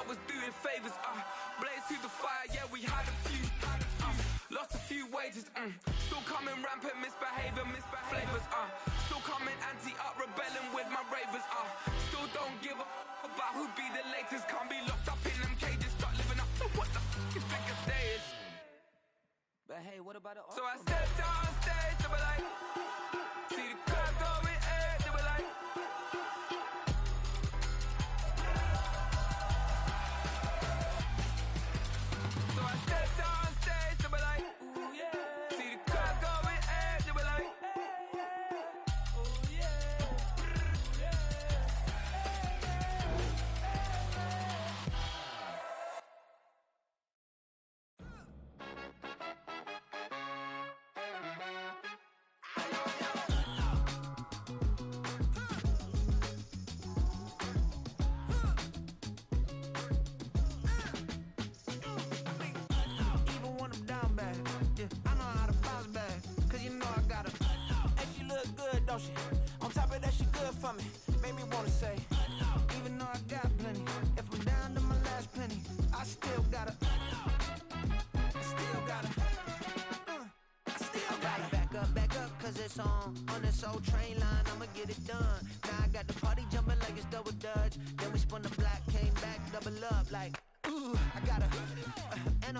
I was doing favors, blaze through the fire, yeah, we had a few, lost a few wages, still coming rampant, misbehavior, flavors, still coming anti-up, rebelling with my ravers, still don't give a about who be the latest, can't be locked up in them cages, start living up to what the is biggest day is. But hey, what about it? So I stepped on stage, they were like, see the crowd going, they were like, so I stepped on stage, they were like, ooh yeah, see the crowd going, they were like, ooh yeah, Even when I'm down bad, yeah, I know how to bounce back. Cause you know I got her. Hey, she look good, don't she? On top of that, she good for me. Made me wanna say, even though I got plenty, if I'm down to my last penny, I still got her. I still got her. I still got her. Back up, cause it's on this old train line, I'ma get it done. Now I got the party jumping like it's double dutch. Then we spun the block, came back, double up like, ooh, I got her. And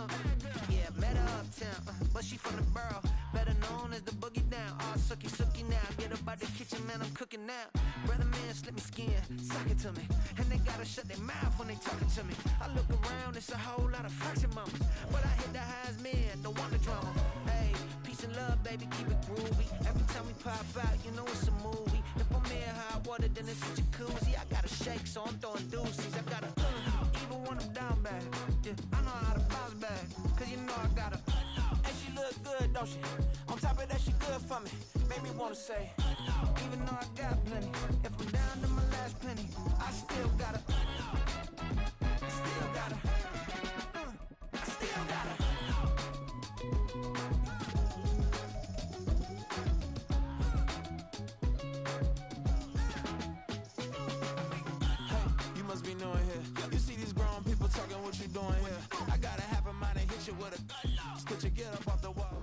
yeah, met her uptown, but she from the borough, better known as the boogie down. All sookie now, get up out the kitchen, man, I'm cooking now. Brother man, slip me skin, suck it to me, and they gotta shut their mouth when they talking to me. I look around, it's a whole lot of flirting mamas, but I hit the highs, man, don't want the drama. Hey, peace and love, baby, keep it groovy. Every time we pop out, you know it's a movie. If I'm in hot water, then it's a jacuzzi. I gotta shake, so I'm throwing deuces. I gotta, even when I'm down bad, yeah, I know how to bounce back. Cause you know I got her. And she look good, don't she? On top of that, she good for me. Made me wanna say, even though I got plenty, if I'm down to my last penny, I still got her. I still got her. I still got her. Hey, you must be new in here. You see these grown people talking, what you doing here? I gotta have a mind and hit you with a could you get up off the wall?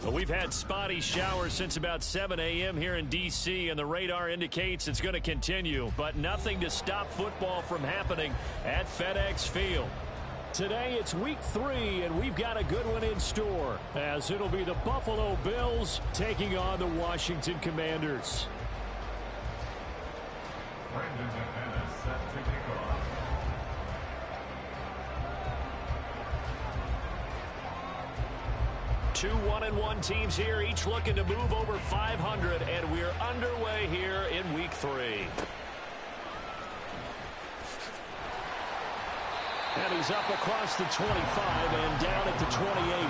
Well, we've had spotty showers since about 7 a.m. here in D.C., and the radar indicates it's going to continue, but nothing to stop football from happening at FedEx Field. Today it's week 3, and we've got a good one in store, as it'll be the Buffalo Bills taking on the Washington Commanders. Brandon McManus set to kick off. Two 1-1 teams here, each looking to move over 500, and we're underway here in week 3. And he's up across the 25 and down at the 28.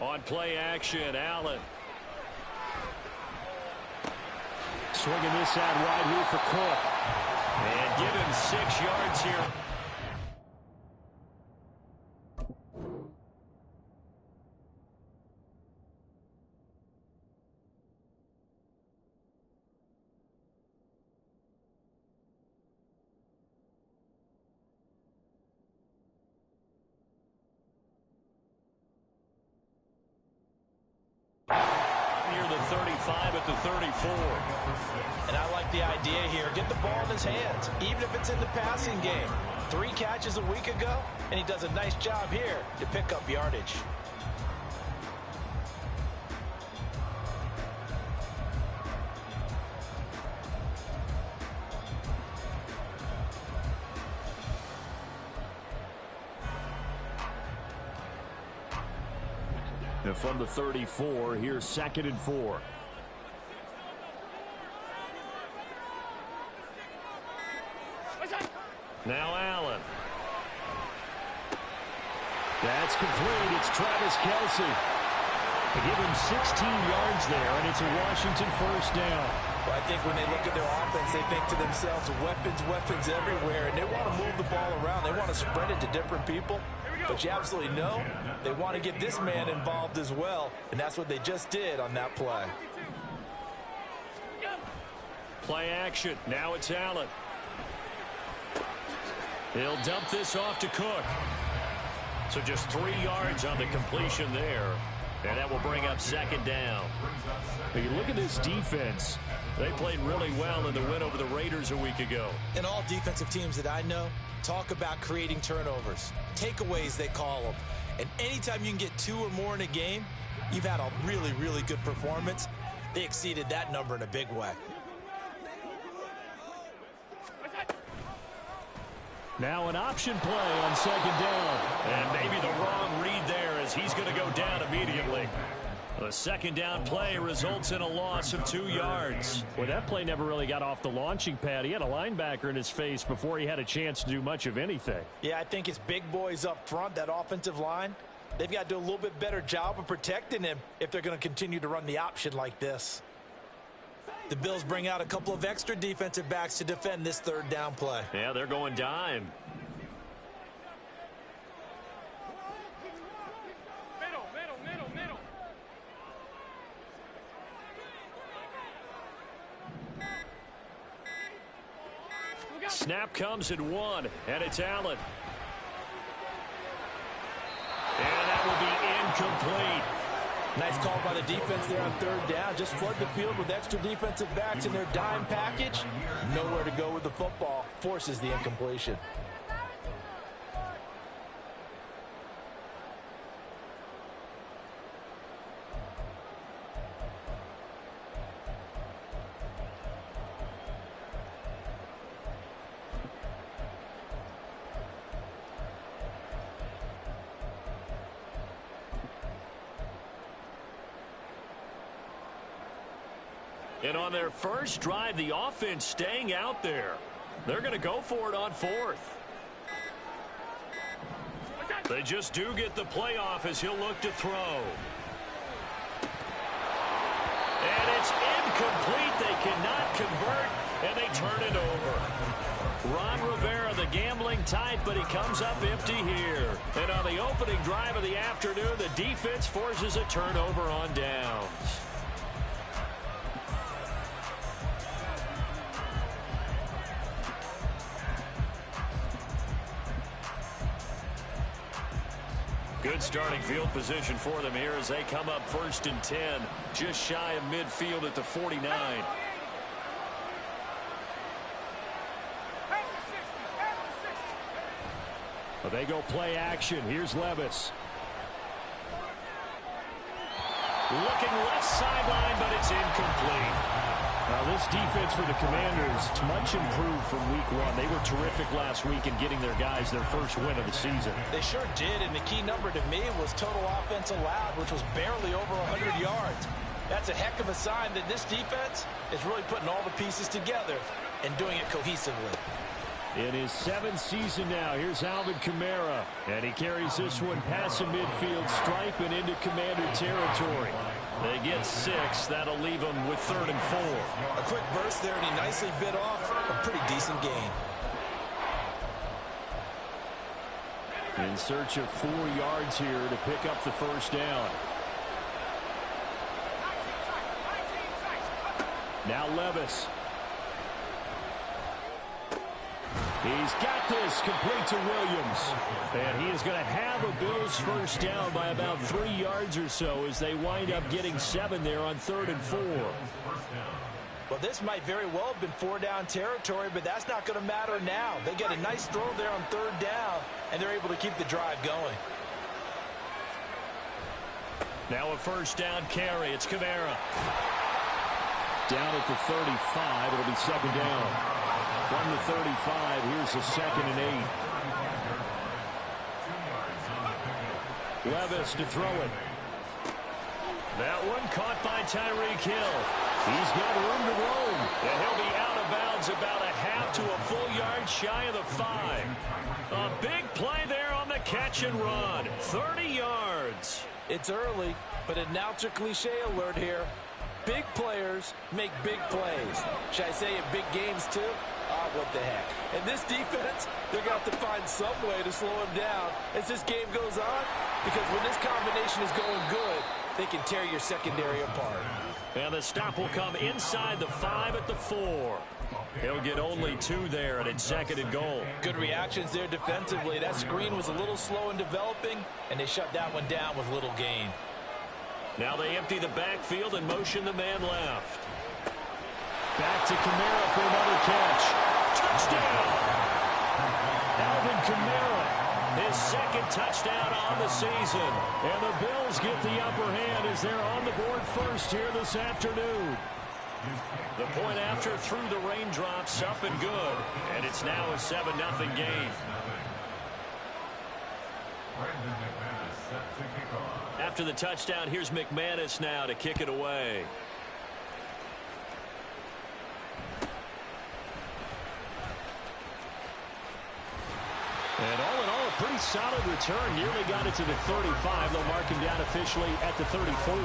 On play action, Allen. Swinging this out wide here for Cook. And give him 6 yards here. Near the 35 at the 34. And I like the idea here. Get the ball in his hands, even if it's in the passing game. 3 catches a week ago, and he does a nice job here to pick up yardage. And from the 34, here's 2nd and 4. Now Allen. That's complete. It's Travis Kelce. They give him 16 yards there, and it's a Washington first down. Well, I think when they look at their offense, they think to themselves, weapons everywhere, and they want to move the ball around. They want to spread it to different people. But you absolutely know they want to get this man involved as well, and that's what they just did on that play. Play action. Now it's Allen. He'll dump this off to Cook. So just 3 yards on the completion there. And that will bring up second down. If you look at this defense, they played really well in the win over the Raiders a week ago. And all defensive teams that I know talk about creating turnovers. Takeaways, they call them. And anytime you can get 2 or more in a game, you've had a really, really good performance. They exceeded that number in a big way. Now an option play on second down. And maybe the wrong read there as he's going to go down immediately. The second down play results in a loss of 2 yards. Well, that play never really got off the launching pad. He had a linebacker in his face before he had a chance to do much of anything. Yeah, I think it's big boys up front, that offensive line. They've got to do a little bit better job of protecting him if they're going to continue to run the option like this. The Bills bring out a couple of extra defensive backs to defend this third down play. Yeah, they're going dime. Middle. Snap comes at 1, and it's Allen. And that will be incomplete. Nice call by the defense there on third down. Just flood the field with extra defensive backs in their dime package. Nowhere to go with the football. Forces the incompletion. And on their first drive, the offense staying out there. They're going to go for it on 4th. They just do get the playoff as he'll look to throw. And it's incomplete. They cannot convert, and they turn it over. Ron Rivera, the gambling type, but he comes up empty here. And on the opening drive of the afternoon, the defense forces a turnover on downs. Good starting field position for them here as they come up 1st and 10, just shy of midfield at the 49. Well, they go play action. Here's Levis. Looking left sideline, but it's incomplete. Now, this defense for the Commanders is much improved from week 1. They were terrific last week in getting their guys their first win of the season. They sure did, and the key number to me was total offense allowed, which was barely over 100 yards. That's a heck of a sign that this defense is really putting all the pieces together and doing it cohesively. In his 7th season now, here's Alvin Kamara. And he carries this one past the midfield stripe and into Commander territory. They get 6. That'll leave them with 3rd and 4. A quick burst there, and he nicely bit off a pretty decent gain. In search of 4 yards here to pick up the first down. Now Levis. He's got this complete to Williams. And he is going to have a Bills first down by about 3 yards or so as they wind up getting 7 there on 3rd and 4. Well, this might very well have been 4-down territory, but that's not going to matter now. They get a nice throw there on 3rd down, and they're able to keep the drive going. Now a first down carry. It's Kamara. Down at the 35. It'll be 2nd down. From the 35, here's a 2nd and 8. Levis to throw it. That one caught by Tyreek Hill. He's got room to roam. And he'll be out of bounds about a half to a full yard shy of the 5. A big play there on the catch and run. 30 yards. It's early, but announcer cliche alert here. Big players make big plays. Should I say in big games too? What the heck. And this defense, they're going to have to find some way to slow him down as this game goes on, because when this combination is going good, they can tear your secondary apart. And the stop will come inside the 5 at the 4. He'll get only 2 there, and it's 2nd and goal. Good reactions there defensively. That screen was a little slow in developing, and they shut that one down with little gain. Now they empty the backfield and motion the man left. Back to Kamara for another catch. Touchdown! Alvin Kamara, his 2nd touchdown on the season. And the Bills get the upper hand as they're on the board first here this afternoon. The point after through the raindrops, up and good. And it's now a 7-0 game. After the touchdown, here's McManus now to kick it away. And all in all, a pretty solid return. Nearly got it to the 35. They'll mark him down officially at the 34.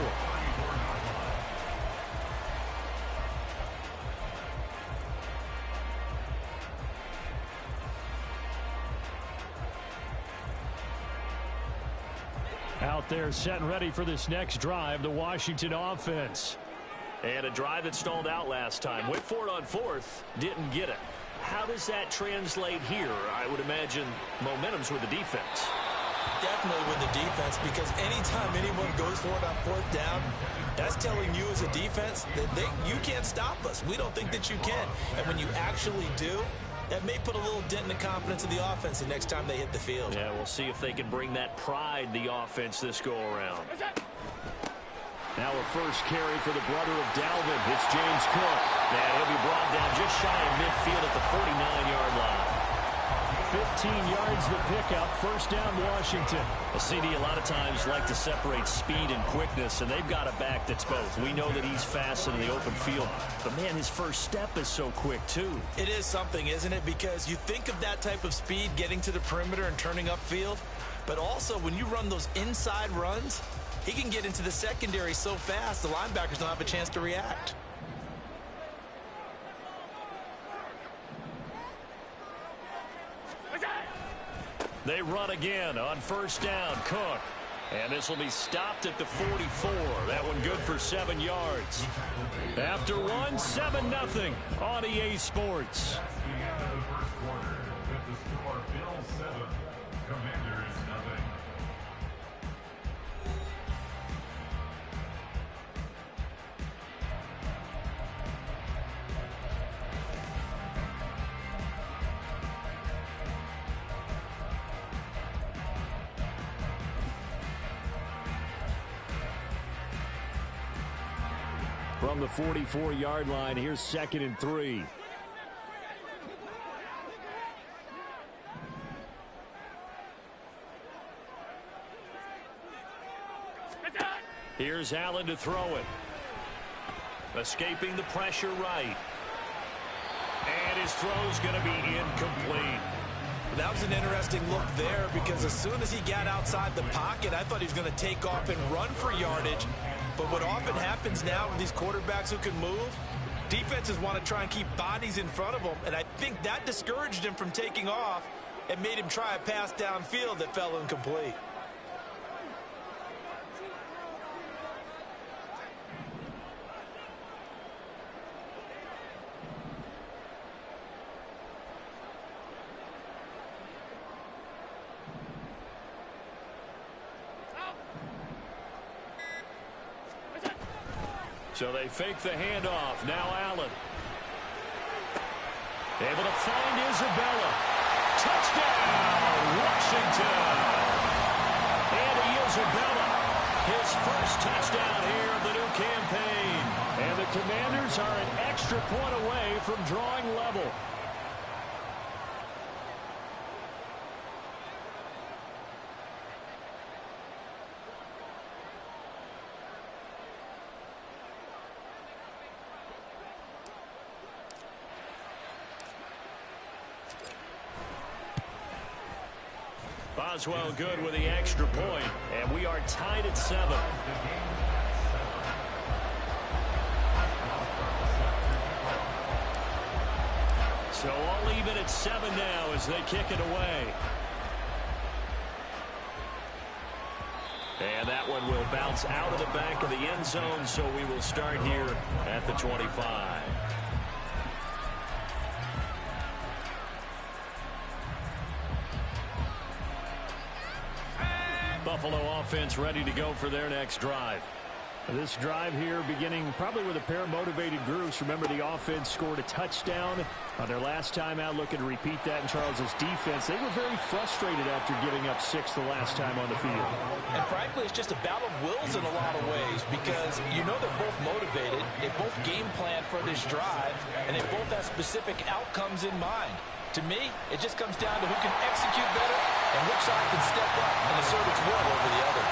Out there set and ready for this next drive, the Washington offense. And a drive that stalled out last time. Went for it on 4th, didn't get it. How does that translate here? I would imagine momentum's with the defense. Definitely with the defense, because anytime anyone goes for it on 4th down, that's telling you as a defense that you can't stop us. We don't think that you can. And when you actually do, that may put a little dent in the confidence of the offense the next time they hit the field. Yeah, we'll see if they can bring that pride, the offense, this go-around. Now a first carry for the brother of Dalvin. It's James Cook. And he'll be brought down just shy of midfield at the 49-yard line. 15 yards the pickup. First down, Washington. A CD a lot of times like to separate speed and quickness, and they've got a back that's both. We know that he's fast in the open field, but, man, his first step is so quick, too. It is something, isn't it? Because you think of that type of speed getting to the perimeter and turning upfield, but also when you run those inside runs, he can get into the secondary so fast the linebackers don't have a chance to react. They run again on first down. Cook. And this will be stopped at the 44. That one good for 7 yards. After one, 7-0 on EA Sports. From the 44-yard line, here's 2nd and 3. Here's Allen to throw it. Escaping the pressure right. And his throw's going to be incomplete. That was an interesting look there, because as soon as he got outside the pocket, I thought he was going to take off and run for yardage. But what often happens now with these quarterbacks who can move, defenses want to try and keep bodies in front of them, and I think that discouraged him from taking off and made him try a pass downfield that fell incomplete. So they fake the handoff. Now Allen. Able to find Isabella. Touchdown, Washington. Andy Isabella, his first touchdown here of the new campaign. And the Commanders are an extra point away from drawing level. Boswell good with the extra point, and we are tied at 7. So all even at 7 now as they kick it away. And that one will bounce out of the back of the end zone, so we will start here at the 25. Buffalo offense ready to go for their next drive. This drive here beginning probably with a pair of motivated groups. Remember, the offense scored a touchdown on their last time out. Looking to repeat that in Charles's defense. They were very frustrated after giving up 6 the last time on the field. And frankly, it's just a battle of wills in a lot of ways because you know they're both motivated. They both game plan for this drive, and they both have specific outcomes in mind. To me, it just comes down to who can execute better and which side can step up and assert its will over the other.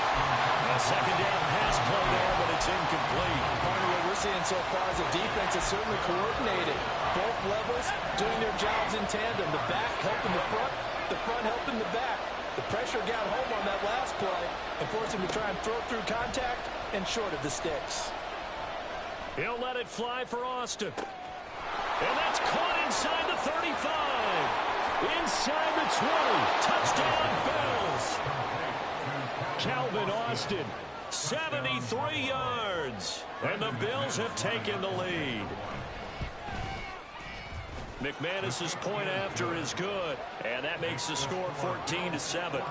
A second down pass play there, but it's incomplete. Part of what we're seeing so far is the defense is certainly coordinated. Both levels doing their jobs in tandem. The back helping the front helping the back. The pressure got home on that last play and forced him to try and throw through contact and short of the sticks. He'll let it fly for Austin. And that's caught inside the 35. Inside the 20. Touchdown, Bills. Calvin Austin, 73 yards. And the Bills have taken the lead. McManus's point after is good. And that makes the score 14-7. Commanders 7.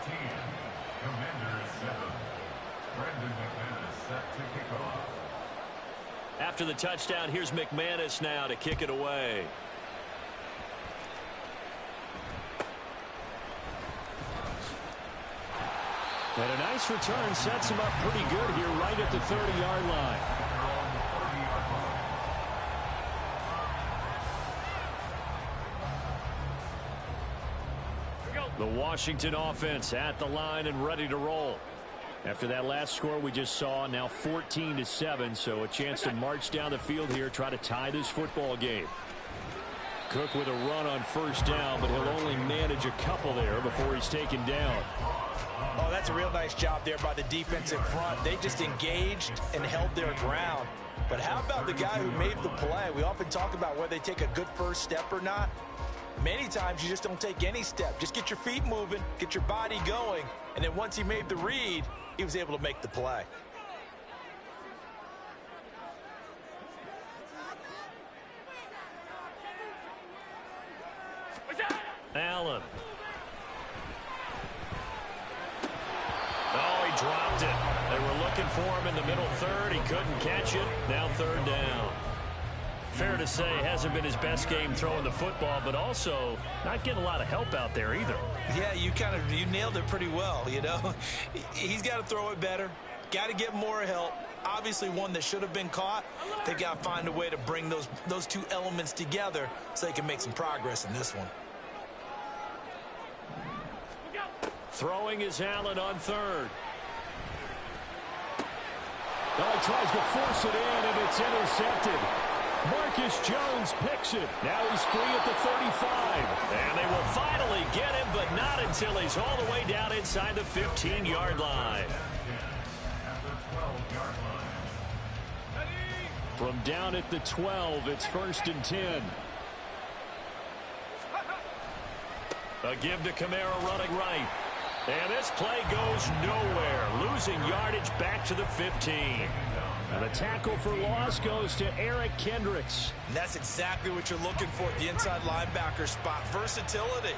Brandon McManus set to kick off. After the touchdown, here's McManus now to kick it away. And a nice return sets him up pretty good here right at the 30-yard line. The Washington offense at the line and ready to roll. After that last score we just saw, now 14-7, so a chance to march down the field here, try to tie this football game. Cook with a run on first down, but he'll only manage a couple there before he's taken down. Oh, that's a real nice job there by the defensive front. They just engaged and held their ground. But how about the guy who made the play? We often talk about whether they take a good first step or not. Many times you just don't take any step. Just get your feet moving, get your body going, and then once he made the read, he was able to make the play. Allen. Oh, he dropped it. They were looking for him in the middle third. He couldn't catch it. Now third down. Fair to say, hasn't been his best game throwing the football, but also not getting a lot of help out there either. Yeah, you nailed it pretty well, you know. He's got to throw it better. Got to get more help. Obviously one that should have been caught. They got to find a way to bring those two elements together so they can make some progress in this one. Throwing is Allen on third. Now he tries to force it in, and it's intercepted. Marcus Jones picks it. Now he's free at the 35. And they will finally get him, but not until he's all the way down inside the 15-yard line. At the 12-yard line. From down at the 12, it's 1st and 10. A give to Kamara running right. And this play goes nowhere. Losing yardage back to the 15. And the tackle for loss goes to Eric Kendricks. And that's exactly what you're looking for at the inside linebacker spot. Versatility.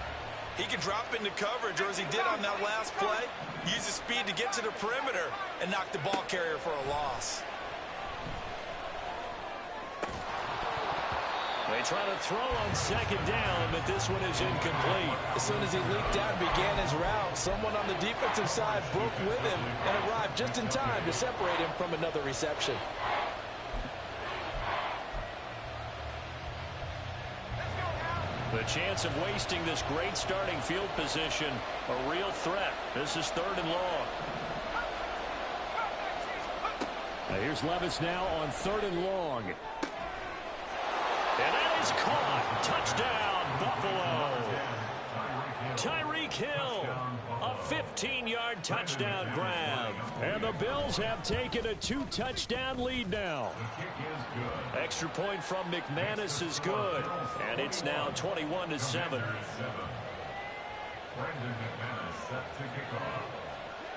He can drop into coverage, or as he did on that last play, use his speed to get to the perimeter and knock the ball carrier for a loss. They try to throw on second down, but this one is incomplete. As soon as he leaped out and began his route, someone on the defensive side broke with him and arrived just in time to separate him from another reception. The chance of wasting this great starting field position, a real threat. This is 3rd and long. Now here's Levis now on 3rd and long. And that is caught. Touchdown, Buffalo. Tyreek Hill, a 15-yard touchdown grab. And the Bills have taken a 2-touchdown lead now. Extra point from McManus is good, and it's now 21-7.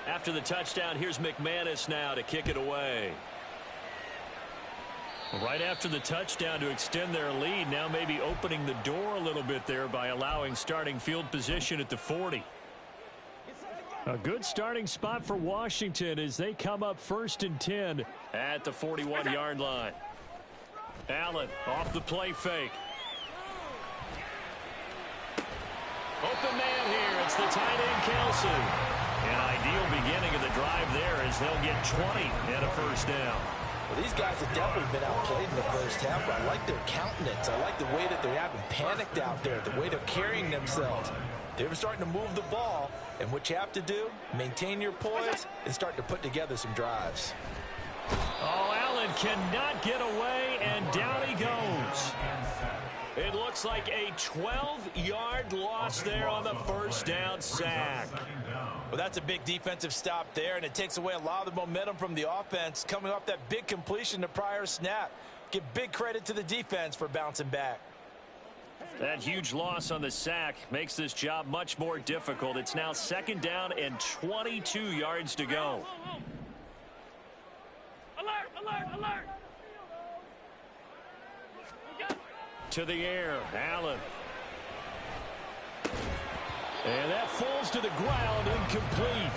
After the touchdown, here's McManus now to kick it away. Right after the touchdown to extend their lead, now maybe opening the door a little bit there by allowing starting field position at the 40. A good starting spot for Washington as they come up 1st and 10 at the 41-yard line. Allen off the play fake. Open man here. It's the tight end, Kelsey. An ideal beginning of the drive there as they'll get 20 and a first down. Well, these guys have definitely been outplayed in the first half, but I like their countenance. I like the way that they haven't panicked out there, the way they're carrying themselves. They're starting to move the ball, and what you have to do, maintain your poise and start to put together some drives. Oh, Allen cannot get away, and down he goes. It looks like a 12-yard loss there on the first down sack. Well, that's a big defensive stop there, and it takes away a lot of the momentum from the offense coming off that big completion the prior snap. Give big credit to the defense for bouncing back. That huge loss on the sack makes this job much more difficult. It's now 2nd down and 22 yards to go. Alert, alert, alert. To the air, Allen. And that falls to the ground, incomplete.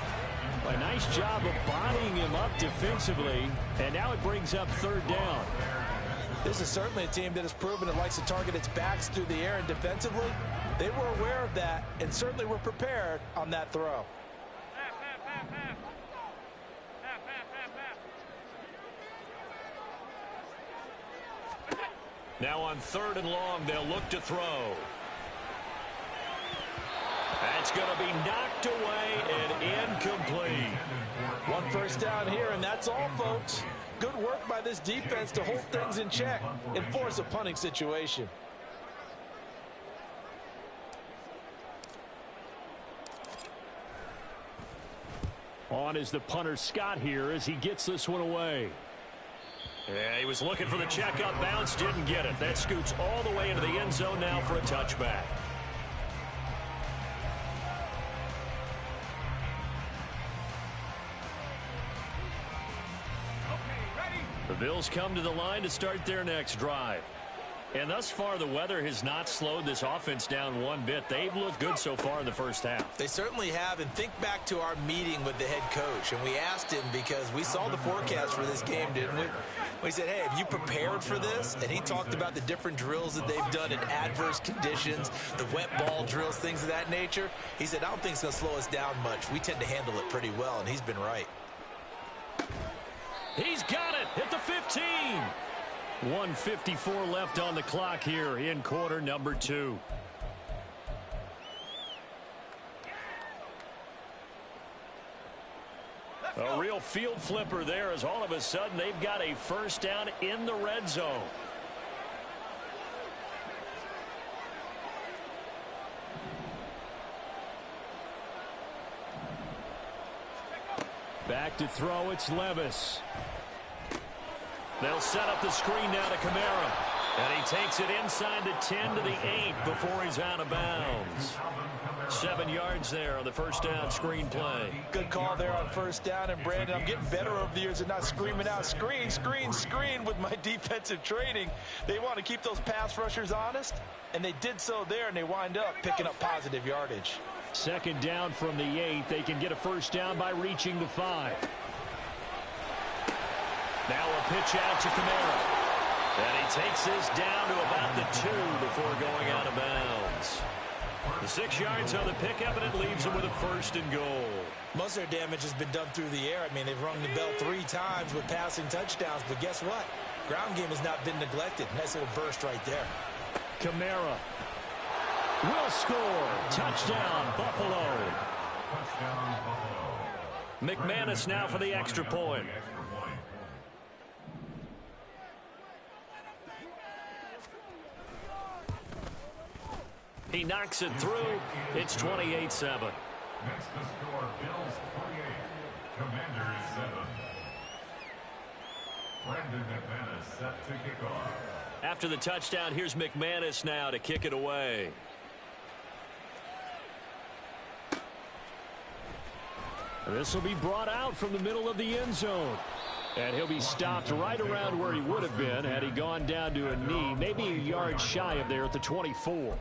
A nice job of bodying him up defensively, and now it brings up 3rd down. This is certainly a team that has proven it likes to target its backs through the air and defensively. They were aware of that and certainly were prepared on that throw. Now on 3rd and long, they'll look to throw. That's going to be knocked away and incomplete. 1 first down here, and that's all, folks. Good work by this defense to hold things in check and force a punting situation. On is the punter Scott here as he gets this one away. Yeah, he was looking for the checkup bounce, didn't get it. That scoots all the way into the end zone now for a touchback. The Bills come to the line to start their next drive. And thus far, the weather has not slowed this offense down one bit. They've looked good so far in the first half. They certainly have, and think back to our meeting with the head coach, and we asked him because we saw the forecast for this game, didn't we? We said, hey, have you prepared for this? And he talked about the different drills that they've done in adverse conditions, the wet ball drills, things of that nature. He said, I don't think it's going to slow us down much. We tend to handle it pretty well, and he's been right. He's got it at the 15. 1:54 left on the clock here in quarter number 2. A real field flipper there as all of a sudden they've got a first down in the red zone. Back to throw, it's Levis. They'll set up the screen now to Kamara. And he takes it inside the 10 to the 8 before he's out of bounds. 7 yards there on the first down screen play. Good call there on first down. And, Brandon, I'm getting better over the years and not screaming out, screen, screen, screen with my defensive training. They want to keep those pass rushers honest, and they did so there, and they wind up picking up positive yardage. 2nd down from the 8. They can get a first down by reaching the 5. Now a pitch out to Kamara. And he takes this down to about the 2 before going out of bounds. The 6 yards on the pickup, and it leaves him with a 1st and goal. Most of their damage has been done through the air. I mean, they've rung the bell 3 times with passing touchdowns, but guess what? Ground game has not been neglected. Nice little burst right there. Kamara will score. Touchdown, Buffalo. McManus now for the extra point. He knocks it through. It's 28-7. Next to score, Bills 28, Commanders 7. Brandon McManus set to kick off. After the touchdown, here's McManus now to kick it away. This will be brought out from the middle of the end zone. And he'll be stopped right around where he would have been had he gone down to a knee, maybe a yard shy of there at the 24.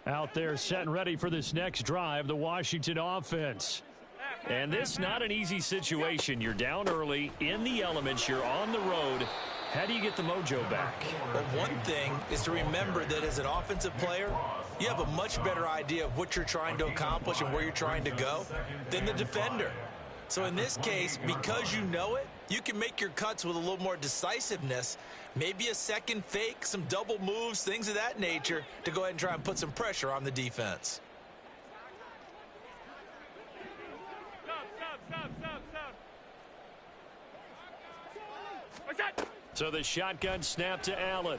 Out there set and ready for this next drive, the Washington offense. And this not an easy situation. You're down early, in the elements, you're on the road. How do you get the mojo back? Well, one thing is to remember that as an offensive player, you have a much better idea of what you're trying to accomplish and where you're trying to go than the defender. So in this case, because you know it, you can make your cuts with a little more decisiveness, maybe a second fake, some double moves, things of that nature, to go ahead and try and put some pressure on the defense. So the shotgun snap to Allen.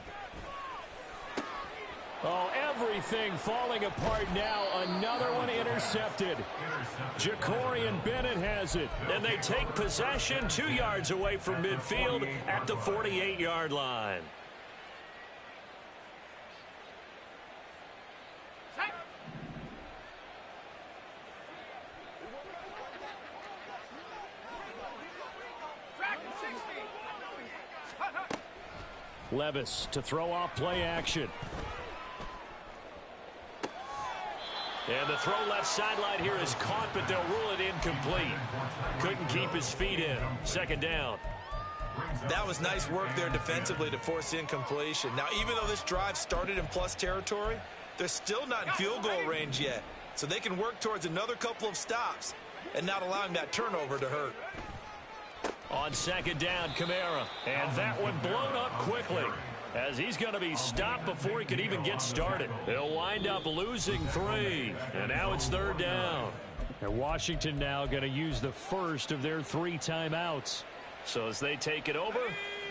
Oh, everything falling apart now. Another one intercepted. Jacorian Bennett has it. And they take possession 2 yards away from midfield at the 48-yard line. Levis to throw off play action. And the throw left sideline here is caught, but they'll rule it incomplete. Couldn't keep his feet in. Second down. That was nice work there defensively to force incompletion. Now, even though this drive started in plus territory, they're still not in field goal range yet. So they can work towards another couple of stops and not allowing that turnover to hurt. On second down, Kamara. And that one blown up quickly, as he's going to be stopped before he could even get started. He'll wind up losing 3. And now it's third down. And Washington now going to use the first of their 3 timeouts. So as they take it over,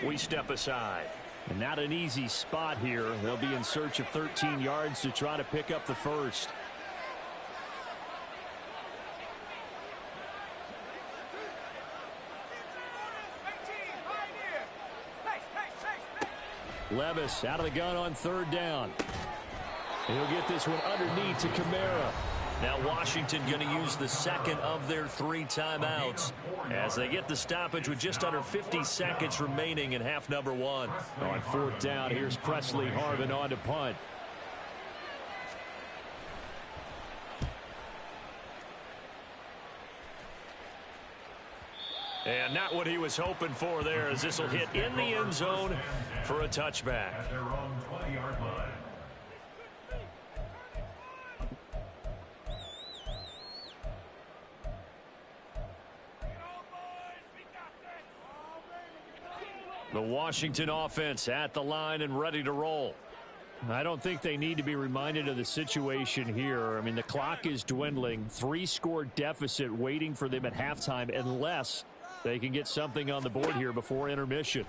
we step aside. And not an easy spot here. They'll be in search of 13 yards to try to pick up the first. Levis out of the gun on third down. He'll get this one underneath to Kamara. Now Washington going to use the second of their 3 timeouts as they get the stoppage with just under 50 seconds remaining in half number 1. On fourth down, here's Presley Harvin on to punt. And not what he was hoping for there, as this will hit in the end zone for a touchback. At their own 20-yard line. The Washington offense at the line and ready to roll. I don't think they need to be reminded of the situation here. I mean, the clock is dwindling. 3-score deficit waiting for them at halftime unless they can get something on the board here before intermission.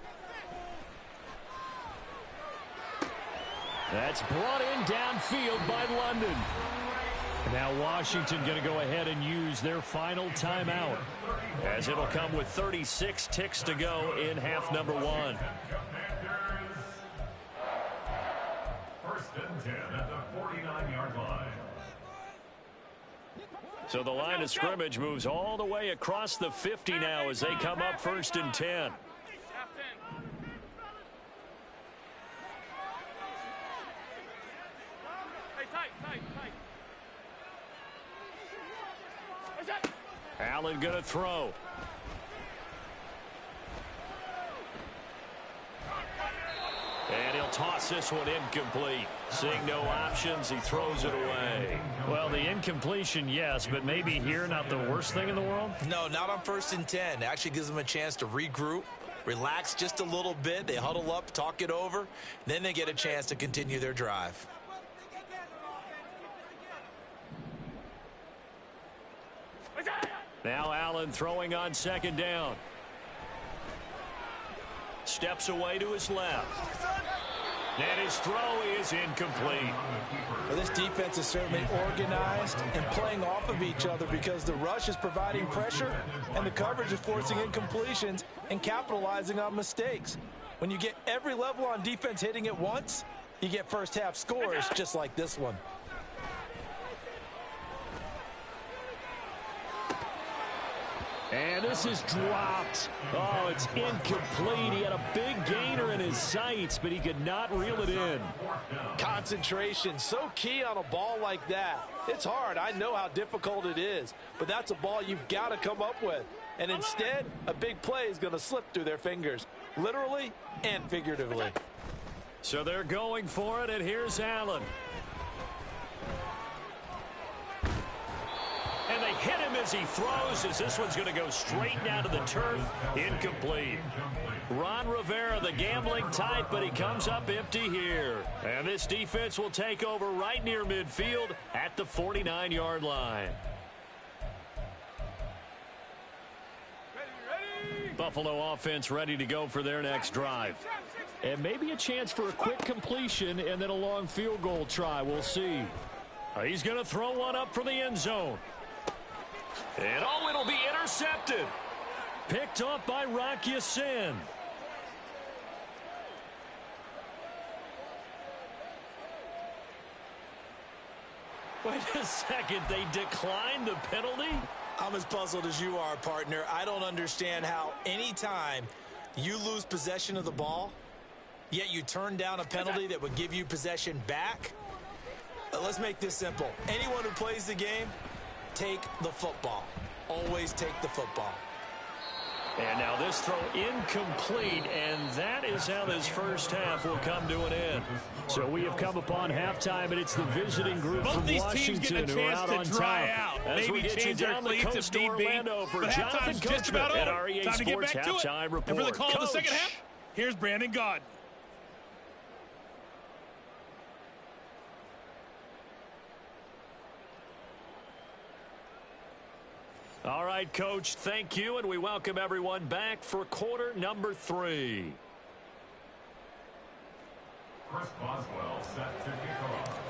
That's brought in downfield by London. Now Washington going to go ahead and use their final timeout, as it'll come with 36 ticks to go in half number 1. Commanders. First and 10 at the 49-yard line. So the line of scrimmage moves all the way across the 50 now as they come up first and 10. Allen going to throw. And he'll toss this one incomplete. Seeing no options, he throws it away. Well, the incompletion, yes, but maybe here not the worst thing in the world? No, not on first and 10. It actually gives them a chance to regroup, relax just a little bit. They huddle up, talk it over. Then they get a chance to continue their drive. Now Allen throwing on second down. steps away to his left. And his throw is incomplete. Well, this defense is certainly organized and playing off of each other because the rush is providing pressure and the coverage is forcing incompletions and capitalizing on mistakes. When you get every level on defense hitting at once, you get first half scores just like this one. And this is dropped. Oh, it's incomplete. He had a big gainer in his sights, but he could not reel it in. Concentration, so key on a ball like that. It's hard. I know how difficult it is, but that's a ball you've got to come up with. And instead, a big play is going to slip through their fingers, literally and figuratively. So they're going for it, and here's Allen. And they hit him as he throws, as this one's going to go straight down to the turf. Incomplete. Ron Rivera, the gambling type, but he comes up empty here. And this defense will take over right near midfield at the 49-yard line. Buffalo offense ready to go for their next drive. And maybe a chance for a quick completion and then a long field goal try. We'll see. He's going to throw one up for the end zone. And oh, it'll be intercepted. Picked off by Rock Ya-Sin. Wait a second, they declined the penalty? I'm as puzzled as you are, partner. I don't understand how any time you lose possession of the ball, yet you turn down a penalty that would give you possession back. Let's make this simple. Anyone who plays the game, take the football. Always take the football. And now this throw incomplete, and that is how this first half will come to an end. So we have come upon halftime, and it's the visiting group from Washington who are out on top. As we get you down the coast to Orlando for Jonathan Coachman at REA Sports Halftime Report. And for the call of the second Coach. half, here's Brandon Gaudin. All right, Coach, thank you, and we welcome everyone back for quarter number 3. Chris Boswell set to kick off.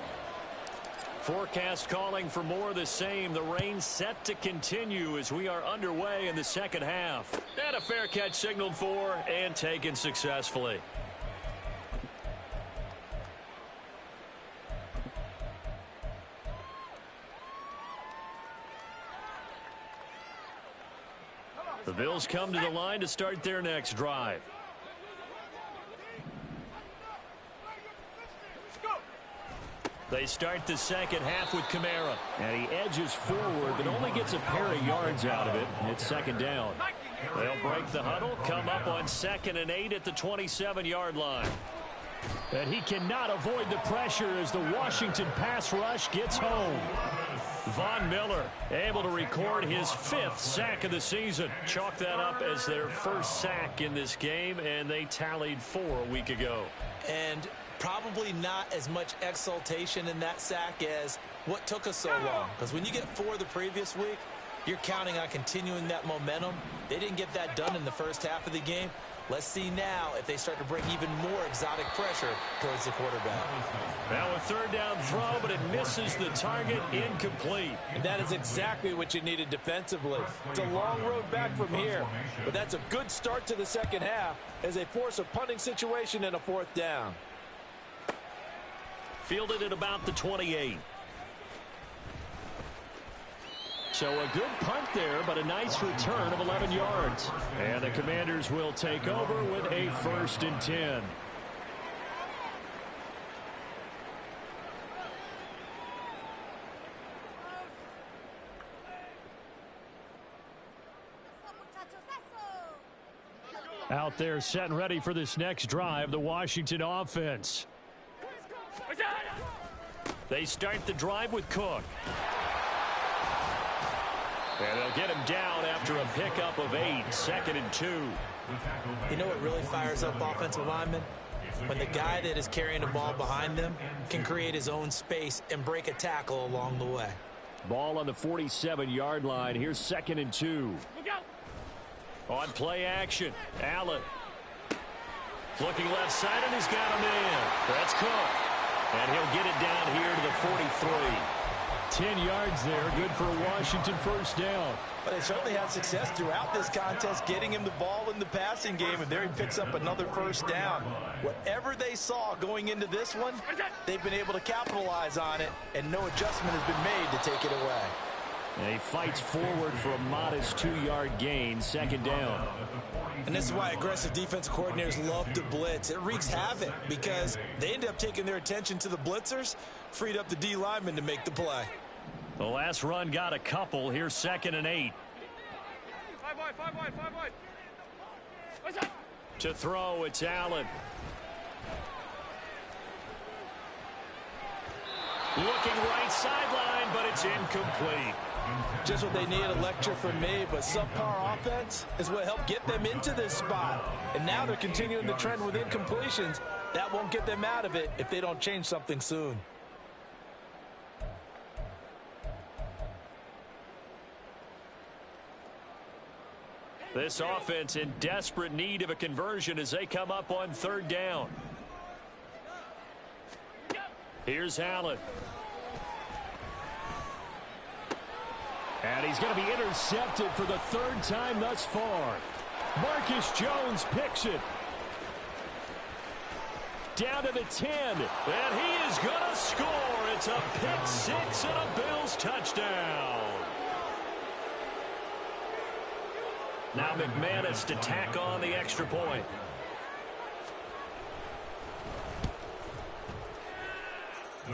Forecast calling for more of the same. The rain set to continue as we are underway in the second half. And a fair catch signaled for and taken successfully. The Bills come to the line to start their next drive. They start the second half with Kamara. And he edges forward, but only gets a pair of yards out of it. It's second down. They'll break the huddle, come up on 2nd and 8 at the 27-yard line. And he cannot avoid the pressure as the Washington pass rush gets home. Von Miller able to record his 5th sack of the season. Chalk that up as their first sack in this game, and they tallied 4 a week ago. And probably not as much exultation in that sack as what took us so long. Because when you get 4 the previous week, you're counting on continuing that momentum. They didn't get that done in the first half of the game. Let's see now if they start to bring even more exotic pressure towards the quarterback. Now a 3rd down throw, but it misses the target, incomplete. And that is exactly what you needed defensively. It's a long road back from here, but that's a good start to the second half as they force a punting situation and a 4th down. Fielded at about the 28. So a good punt there, but a nice return of 11 yards. And the Commanders will take over with a 1st and 10. Out there set and ready for this next drive, the Washington offense. They start the drive with Cook. And they'll get him down after a pickup of 8, 2nd and 2. You know what really fires up offensive linemen? When the guy that is carrying the ball behind them can create his own space and break a tackle along the way. Ball on the 47-yard line. Here's 2nd and 2. On play action, Allen. Looking left side, and he's got him in. That's Cook. And he'll get it down here to the 43. 10 yards there, good for a Washington first down. But they certainly had success throughout this contest getting him the ball in the passing game, and there he picks up another first down. Whatever they saw going into this one, they've been able to capitalize on it, and no adjustment has been made to take it away. And he fights forward for a modest 2-yard gain, second down. And this is why aggressive defensive coordinators love to blitz. It wreaks havoc because they end up taking their attention to the blitzers, freed up the D lineman to make the play. The last run got a couple. Here's 2nd and 8. 5 wide. To throw, it's Allen. Looking right sideline, but it's incomplete. Just what they need, a lecture from me, but subpar offense is what helped get them into this spot. And now they're continuing the trend with incompletions. That won't get them out of it if they don't change something soon. This offense in desperate need of a conversion as they come up on 3rd down. Here's Allen. And he's going to be intercepted for the 3rd time thus far. Marcus Jones picks it. Down to the 10. And he is going to score. It's a pick 6 and a Bills touchdown. Now McManus to tack on the extra point.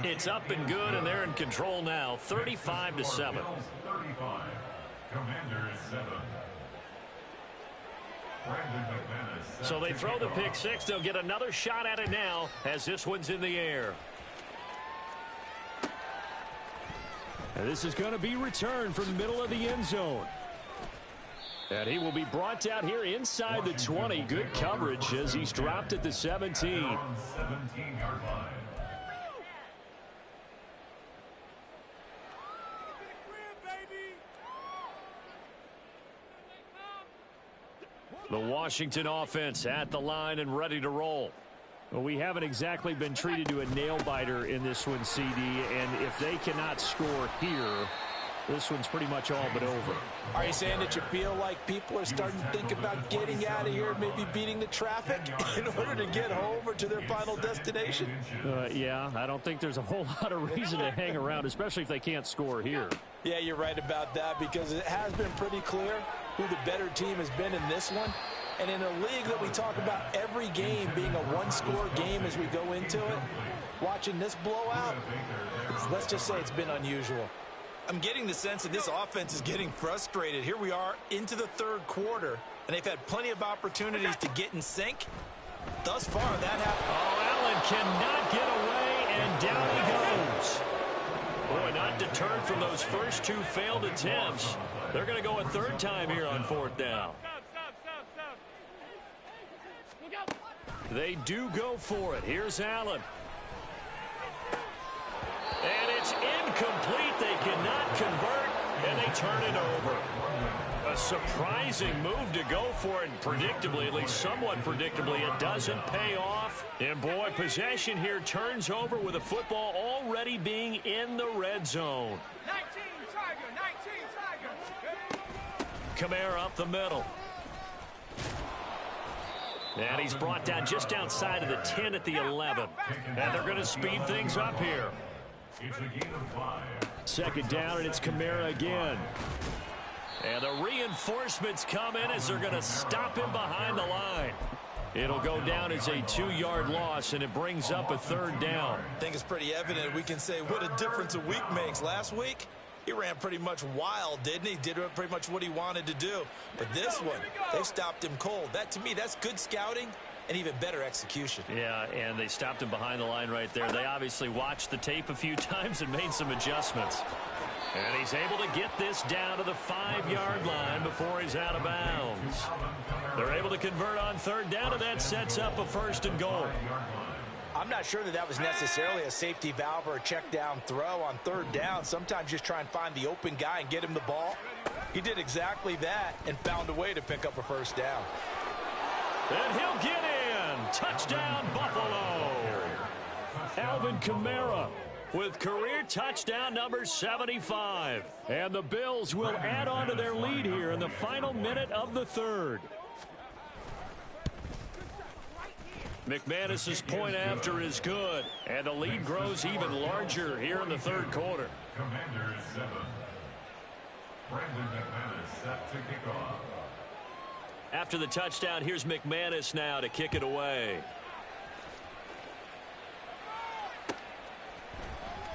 It's up and good, and they're in control now, 35-7. 35. Commanders 7. So they throw the pick 6. They'll get another shot at it now as this one's in the air. And this is going to be returned from the middle of the end zone. And he will be brought down here inside the 20. Good coverage as he's dropped at the 17. 17-yard line. The Washington offense at the line and ready to roll. Well, we haven't exactly been treated to a nail-biter in this one, CD, and if they cannot score here, this one's pretty much all but over. Are you saying that you feel like people are starting to think about getting out of here, maybe beating the traffic in order to get home or to their final destination? Yeah, I don't think there's a whole lot of reason to hang around, especially if they can't score here. Yeah, you're right about that because it has been pretty clear who the better team has been in this one. And in a league that we talk about every game being a one-score game as we go into it, watching this blowout, let's just say it's been unusual. I'm getting the sense that this offense is getting frustrated. Here we are into the 3rd quarter, and they've had plenty of opportunities to get in sync. Thus far, that happened. Oh, Allen cannot get away, and down he goes. Boy, not deterred from those first 2 failed attempts. They're going to go a 3rd time here on 4th down. They do go for it. Here's Allen. And it's incomplete. They cannot convert, and they turn it over. A surprising move to go for it, and predictably, at least somewhat predictably, it doesn't pay off. And boy, possession here turns over with the football already being in the red zone. 19 Tiger. Kamara up the middle. And he's brought down just outside of the 10 at the 11. And they're going to speed things up here. It's a gain of 5. 2nd down, and it's Kamara again. And the reinforcements come in as they're going to stop him behind the line. It'll go down as a 2-yard loss, and it brings up a 3rd down. I think it's pretty evident we can say what a difference a week makes. Last week, he ran pretty much wild, didn't he? Did pretty much what he wanted to do. But this one, they stopped him cold. That, to me, that's good scouting and even better execution. Yeah, and they stopped him behind the line right there. They obviously watched the tape a few times and made some adjustments. And he's able to get this down to the 5-yard line before he's out of bounds. They're able to convert on 3rd down, and that sets up a 1st and goal. I'm not sure that was necessarily a safety valve or a check down throw on 3rd down. Sometimes just try and find the open guy and get him the ball. He did exactly that and found a way to pick up a 1st down. And he'll get in. Touchdown, Buffalo. Alvin Kamara with career touchdown number 75. And the Bills will add on to their lead here in the final minute of the third. McManus's point after is good, and the lead grows even larger here in the third quarter. Commanders 7. Brandon McManus set to kick off. After the touchdown, here's McManus now to kick it away.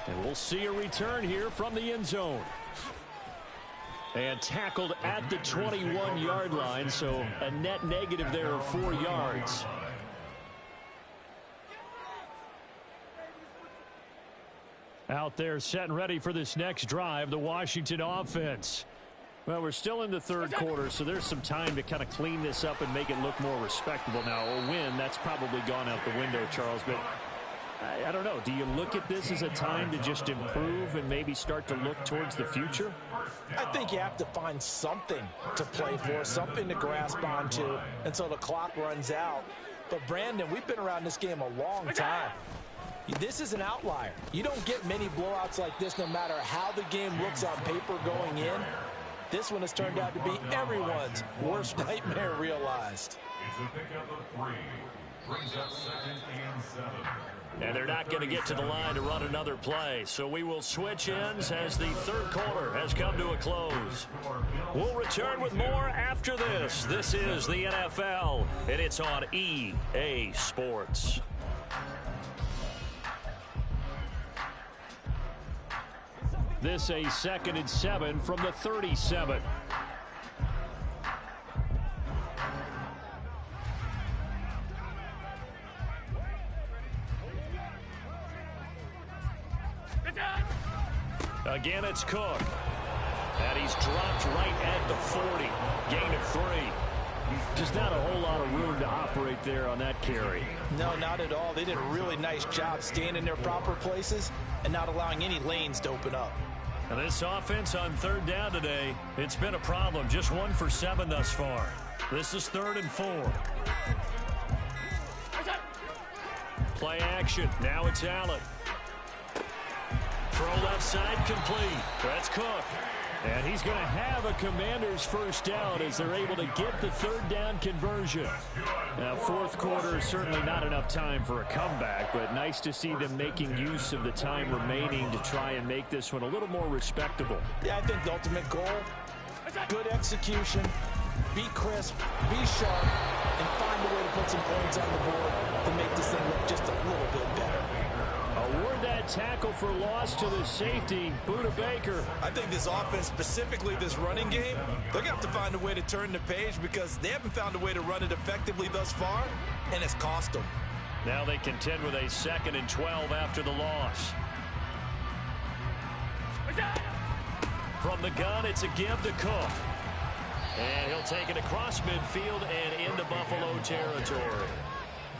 And we'll see a return here from the end zone. And tackled at the 21-yard line, so a net negative there of 4 yards. Out there set and ready for this next drive, the Washington offense. Well, we're still in the third quarter, so there's some time to kind of clean this up and make it look more respectable. Now, a win, that's probably gone out the window, Charles, but I don't know. Do you look at this as a time to just improve and maybe start to look towards the future? I think you have to find something to play for, something to grasp onto until the clock runs out. But, Brandon, we've been around this game a long time. This is an outlier. You don't get many blowouts like this no matter how the game looks on paper going in. This one has turned out to be everyone's worst nightmare realized. It's a pickup of 3. Brings up 2nd and 7. And they're not going to get to the line to run another play. So we will switch ends as the third quarter has come to a close. We'll return with more after this. This is the NFL, and it's on EA Sports. This a 2nd and 7 from the 37. Again, it's Cook. And he's dropped right at the 40. Gain of 3. Just not a whole lot of room to operate there on that carry. No, not at all. They did a really nice job staying in their proper places and not allowing any lanes to open up. And this offense on third down today, it's been a problem. Just 1 for 7 thus far. This is 3rd and 4. Play action. Now it's Allen. Throw left side complete. That's Cook. And he's going to have a Commander's first down as they're able to get the third down conversion. Now, fourth quarter is certainly not enough time for a comeback, but nice to see them making use of the time remaining to try and make this one a little more respectable. Yeah, I think the ultimate goal, good execution, be crisp, be sharp, and find a way to put some points on the board to make this thing look just a little bit better. Award that tackle for loss to the safety, Budda Baker. I think this offense, specifically this running game, they're going to have to find a way to turn the page because they haven't found a way to run it effectively thus far, and it's cost them. Now they contend with a 2nd and 12 after the loss. From the gun, it's a give to Cook. And he'll take it across midfield and into Buffalo territory.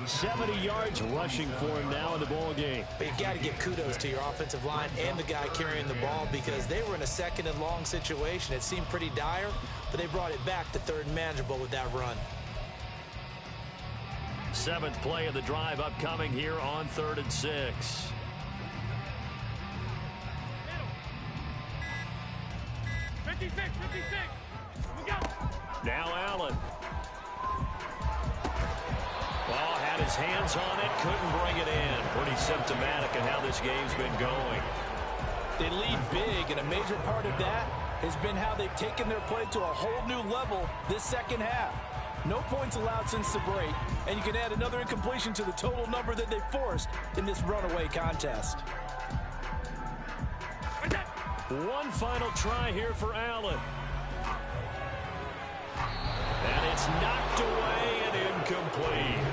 70 yards rushing for him now in the ball game. But you got to give kudos to your offensive line and the guy carrying the ball because they were in a 2nd and long situation. It seemed pretty dire, but they brought it back to 3rd and manageable with that run. 7th play of the drive upcoming here on 3rd and 6. Now Allen. Well, had his hands on it, couldn't bring it in. Pretty symptomatic of how this game's been going. They lead big, and a major part of that has been how they've taken their play to a whole new level this second half. No points allowed since the break, and you can add another incompletion to the total number that they forced in this runaway contest. One final try here for Allen. And it's knocked away and incomplete.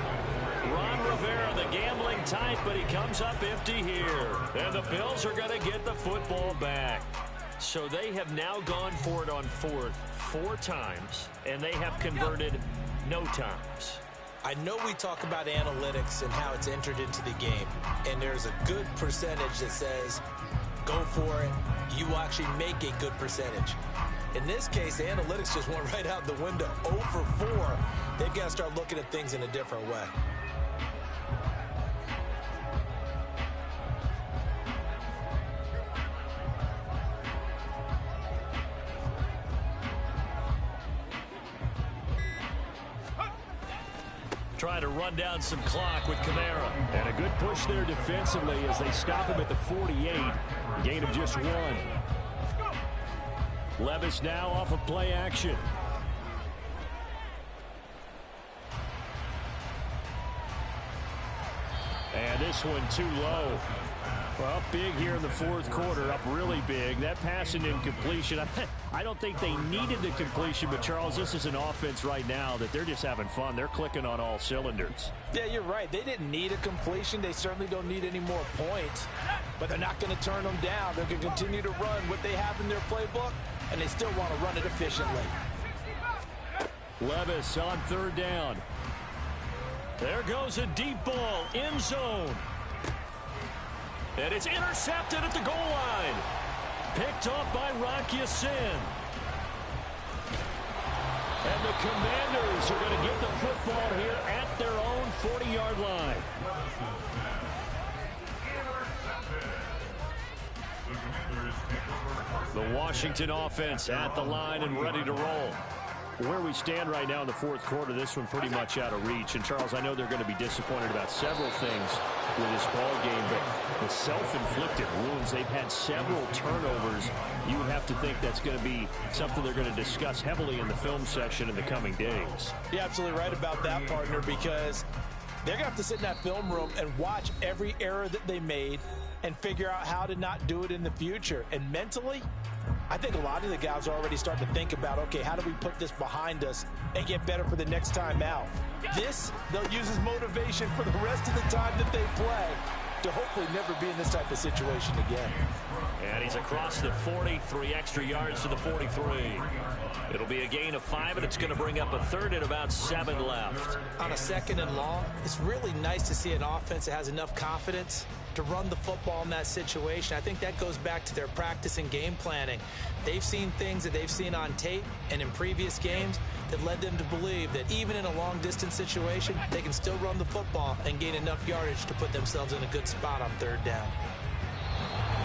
Ron Rivera, the gambling type, but he comes up empty here. And the Bills are going to get the football back. So they have now gone for it on 4th 4 times, and they have converted no times. I know we talk about analytics and how it's entered into the game, and there's a good percentage that says, go for it, you will actually make a good percentage. In this case, the analytics just went right out the window. 0 for 4. They've got to start looking at things in a different way. trying to run down some clock with Kamara. And a good push there defensively as they stop him at the 48. Gain of just 1. Levis now off of play action. And this one too low. Well, up big here in the fourth quarter, up really big. That pass and incompletion, I don't think they needed the completion, but Charles, this is an offense right now that they're just having fun. They're clicking on all cylinders. Yeah, you're right. They didn't need a completion. They certainly don't need any more points, but they're not going to turn them down. They're going to continue to run what they have in their playbook, and they still want to run it efficiently. Levis on 3rd down. There goes a deep ball, end zone. And it's intercepted at the goal line. Picked off by Rocky Sin. And the Commanders are going to get the football here at their own 40-yard line. The Washington offense at the line and ready to roll. Where we stand right now in the fourth quarter, this one pretty much out of reach. And, Charles, I know they're going to be disappointed about several things with this ball game, but the self-inflicted wounds, they've had several turnovers. You would have to think that's going to be something they're going to discuss heavily in the film session in the coming days. You're absolutely right about that, partner, because they're going to have to sit in that film room and watch every error that they made and figure out how to not do it in the future. And mentally, I think a lot of the guys are already starting to think about, okay, how do we put this behind us and get better for the next time out? This, they'll use as motivation for the rest of the time that they play to hopefully never be in this type of situation again. And he's across the 40, 3 extra yards to the 43. It'll be a gain of 5, and it's going to bring up a 3rd and about 7 left. On a 2nd and long, it's really nice to see an offense that has enough confidence to run the football in that situation. I think that goes back to their practice and game planning. They've seen things that they've seen on tape and in previous games that led them to believe that even in a long-distance situation, they can still run the football and gain enough yardage to put themselves in a good spot on 3rd down.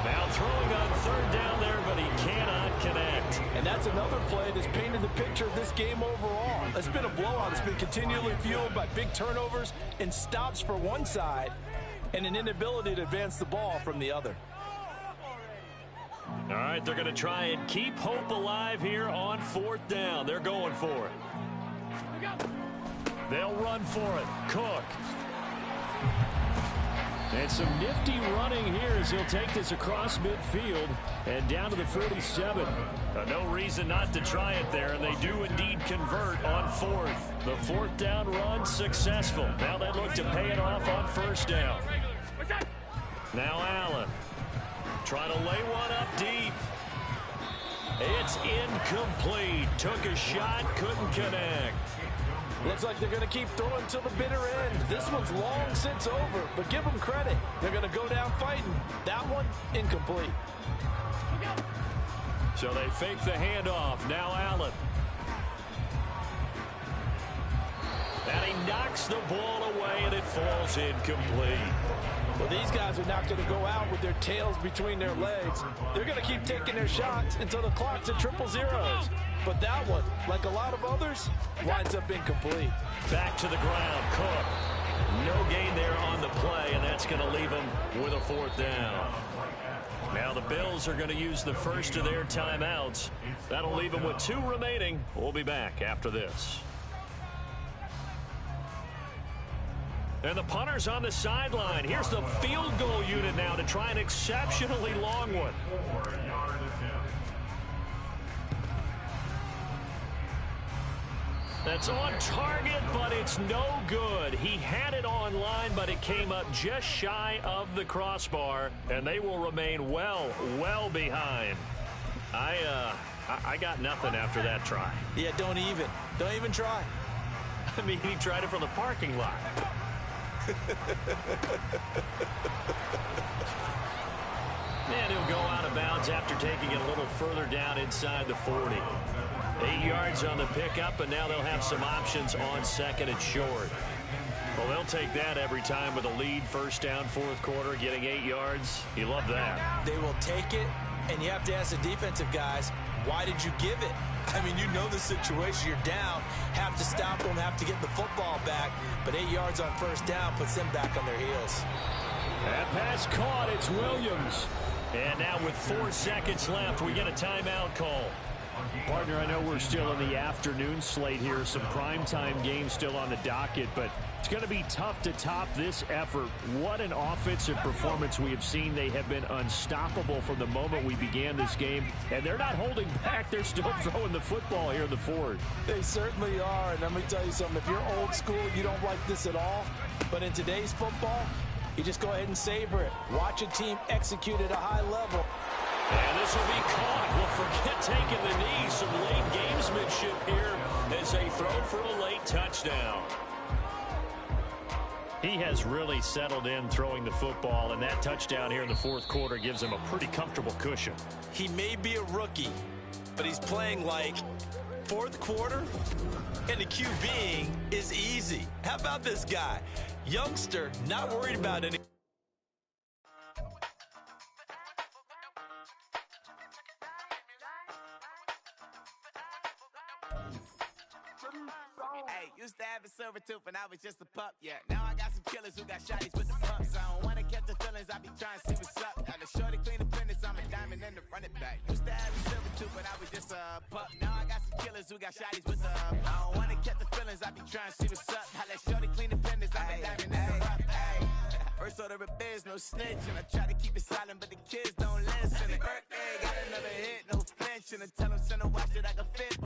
Now throwing on 3rd down there, but he cannot connect. And that's another play that's painted the picture of this game overall. It's been a blowout. It's been continually fueled by big turnovers and stops for one side and an inability to advance the ball from the other. All right, they're going to try and keep hope alive here on 4th down. They're going for it. They'll run for it. Cook. And some nifty running here as he'll take this across midfield and down to the 47. No reason not to try it there, and they do indeed convert on 4th. The 4th down run successful. Now they look to pay it off on 1st down. Now Allen trying to lay one up deep. It's incomplete. Took a shot, couldn't connect. Looks like they're going to keep throwing till the bitter end. This one's long since over, but give them credit. They're going to go down fighting. That one, incomplete. So they fake the handoff. Now Allen. And he knocks the ball away, and it falls incomplete. Well, these guys are not going to go out with their tails between their legs. They're going to keep taking their shots until the clock's at 000. But that one, like a lot of others, winds up incomplete. Back to the ground. Cook. No gain there on the play, and that's going to leave him with a 4th down. Now the Bills are going to use the first of their timeouts. That'll leave them with 2 remaining. We'll be back after this. And the punter's on the sideline. Here's the field goal unit now to try an exceptionally long one. That's on target, but it's no good. He had it on line, but it came up just shy of the crossbar, and they will remain well behind. I got nothing after that try. Yeah, don't even try. I mean, he tried it from the parking lot. And he'll go out of bounds after taking it a little further down inside the 40. 8 yards on the pickup, and now they'll have some options on 2nd and short. Well, they'll take that every time with a lead. 1st down, 4th quarter, getting 8 yards. You love that. They will take it, and you have to ask the defensive guys, Why did you give it? I mean, you know the situation. You're down. Have to stop them, have to get the football back. But 8 yards on first down puts them back on their heels. That pass caught. It's Williams. And now with 4 seconds left, we get a timeout call. Partner, I know we're still in the afternoon slate here. Some primetime games still on the docket, but it's going to be tough to top this effort. What an offensive performance we have seen. They have been unstoppable from the moment we began this game, and they're not holding back. They're still throwing the football here in the fourth. They certainly are, and let me tell you something. If you're old school, you don't like this at all, but in today's football, you just go ahead and savor it. Watch a team execute at a high level. And this will be caught. Well, forget taking the knee. Some late gamesmanship here as they throw for a late touchdown. He has really settled in throwing the football, and that touchdown here in the fourth quarter gives him a pretty comfortable cushion. He may be a rookie, but he's playing like fourth quarter, and the QBing is easy. How about this guy? Youngster, not worried about any. Hey, used to have a silver tooth when I was just a pup, yeah. Now I got some killers who got shotties with the pumps. I don't wanna catch the feelings, I be trying to see what's up. Got a shorty clean the fitness, I'm a diamond in the front it back. Used to have a silver tooth when I was just a pup. Now I got some killers who got shotties with the I don't wanna catch the feelings, I be trying to see what's up. I let shorty clean the fitness, I'm a diamond in the rough. First order of biz, no snitch, and I try to keep it silent, but the kids don't listen. And birthday, got another hit, no flinch, and I tell them send a watch that I can fit.